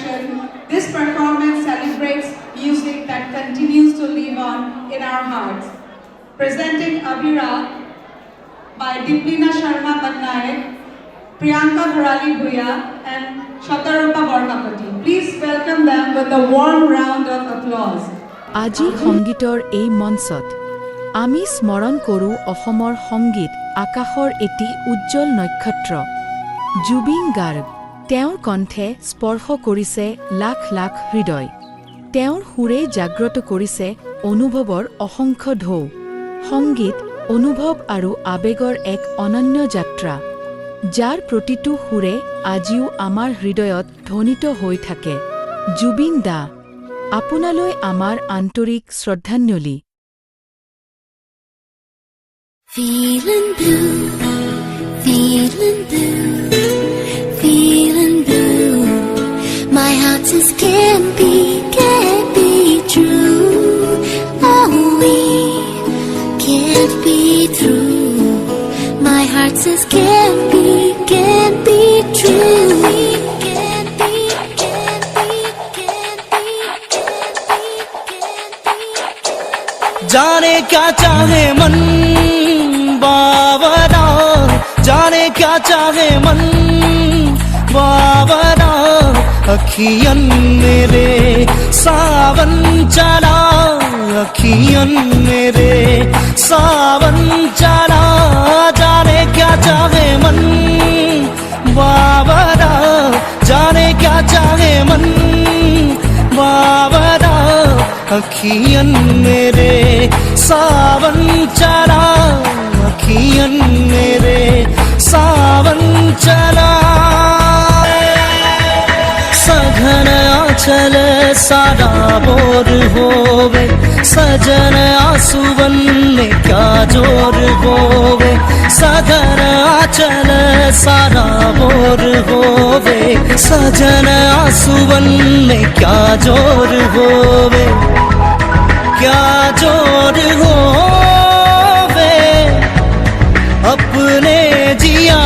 session, this performance celebrates music that continues to live on in our hearts. Presenting Abhira by Diplina Sharma Patnaik, Priyanka Bharali Bhuya and Shatarupa Borkapati. Please welcome them with a warm round of applause. আজি সংগীতৰ এই মঞ্চত আমি স্মৰণ কৰোঁ অসমৰ সংগীত আকাশৰ এটি উজ্জ্বল নক্ষত্ৰ জুবিন গাৰ্গ। তেওঁৰ কণ্ঠে স্পৰ্শ কৰিছে লাখ লাখ হৃদয়। তেওঁৰ সুৰে জাগ্ৰত কৰিছে অনুভৱৰ অসংখ্য ঢৌ। সংগীত অনুভৱ আৰু আৱেগৰ এক অনন্য যাত্ৰা, যাৰ প্ৰতিটো সুৰে আজিও আমাৰ হৃদয়ত ধ্বনিত হৈ থাকে। জুবিন দা, আপোনালৈ আমাৰ আন্তৰিক শ্ৰদ্ধাঞ্জলি। Feeling blue, feeling blue, feeling blue. My heart says can't be true. Oh, we can't be true. My heart says can't be true. जाने क्या चाहे मन बावरा, जाने क्या चाहे मन बावरा। अखियन मेरे सावन चला, अखियन मेरे सावन चला। जाने क्या चाहे मन बावरा, जाने क्या चाहे मन बावरा। अखियन मेरे सावन चला, अखियन मेरे सावन चला। सघन आंचल सारा बोर होवे, सजन आंसुवन में क्या जोर होवे। सघन आंचल सारा बोर होवे, सजन आंसुवन में क्या जोर होवे। क्या जोर होवे अपने जिया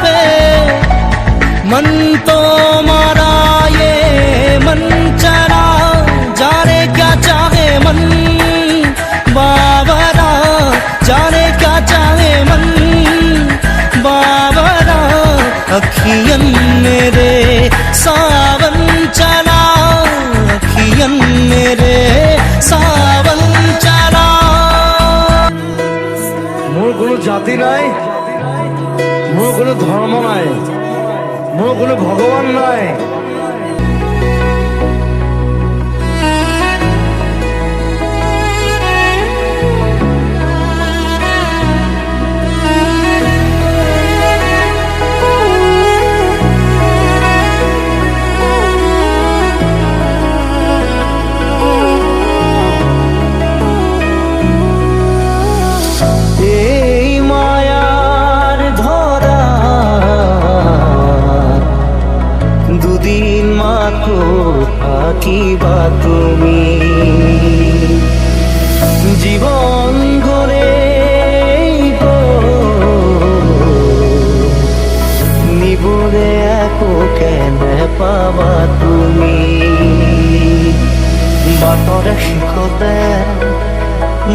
पे, मन तो मारा ये मन चला। जाने क्या चाहे मन बावरा, जाने क्या चाहे मन बावरा। अखियन मेरे सावन चला, अखियन मेरे सावन चला। मोर कोनो जाति নাই, मोर कोनो धर्म নাই, मोर कोनो भगवान নাই। কিবা তুমি জীবন গড়ে নিবরে একো কেন পাবা তুমি। বাটরে শিখতে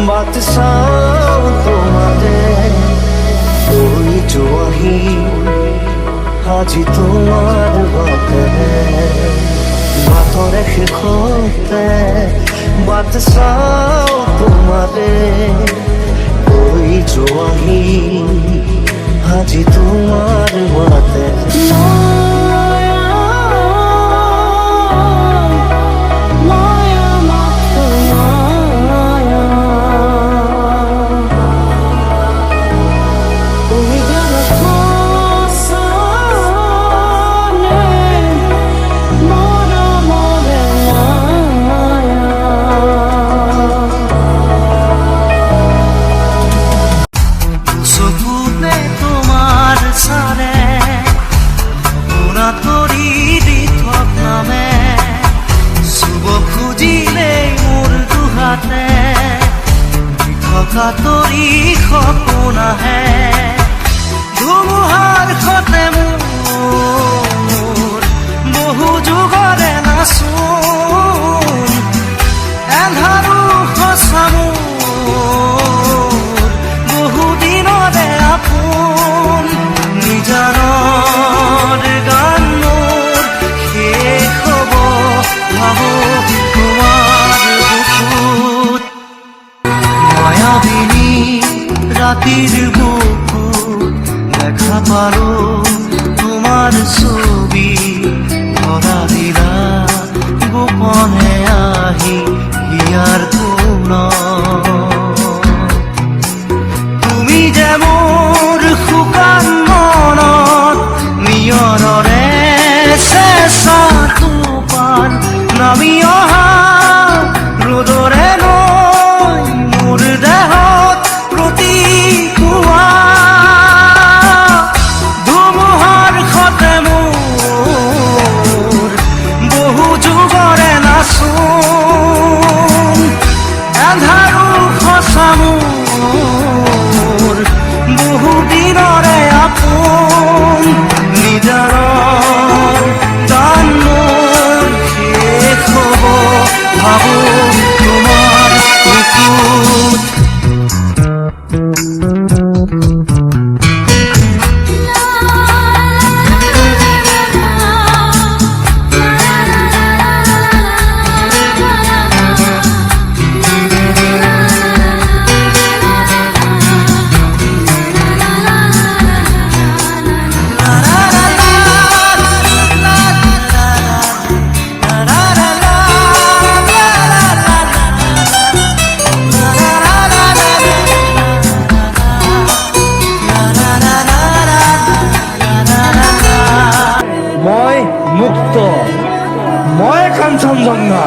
বাট চাও তোমাদের ওই জোয়াহি আজি তোমার বাটে। বাটরে শিখতে বাট চাও তোমাদের ওই জোয়াহি আজি তোমার বাটে। চকুতে তোমার সারে নদীর বুকু দেখা পারো তোমার ছবি ধরা দিলা গোপনে আহি হিয়ার কোন তুমি যে মোৰ শুকান মনত নিয়ৰৰে চেঁচা টোপান নামি অহা ৰ'দৰে নৈ মোৰ দেহত প্ৰতিকুৱা ধুমুহাৰ সতে মোৰ বহু যুগৰে নাচোন এন্ধাৰো সঁচা মোৰ বহু দিনৰে আপোন নিজাৰৰ গান মোৰ শেষ হ'ব ভাবো তোমাৰ বুকুত মই মুক্ত, মই কাঞ্চনজঙ্ঘা।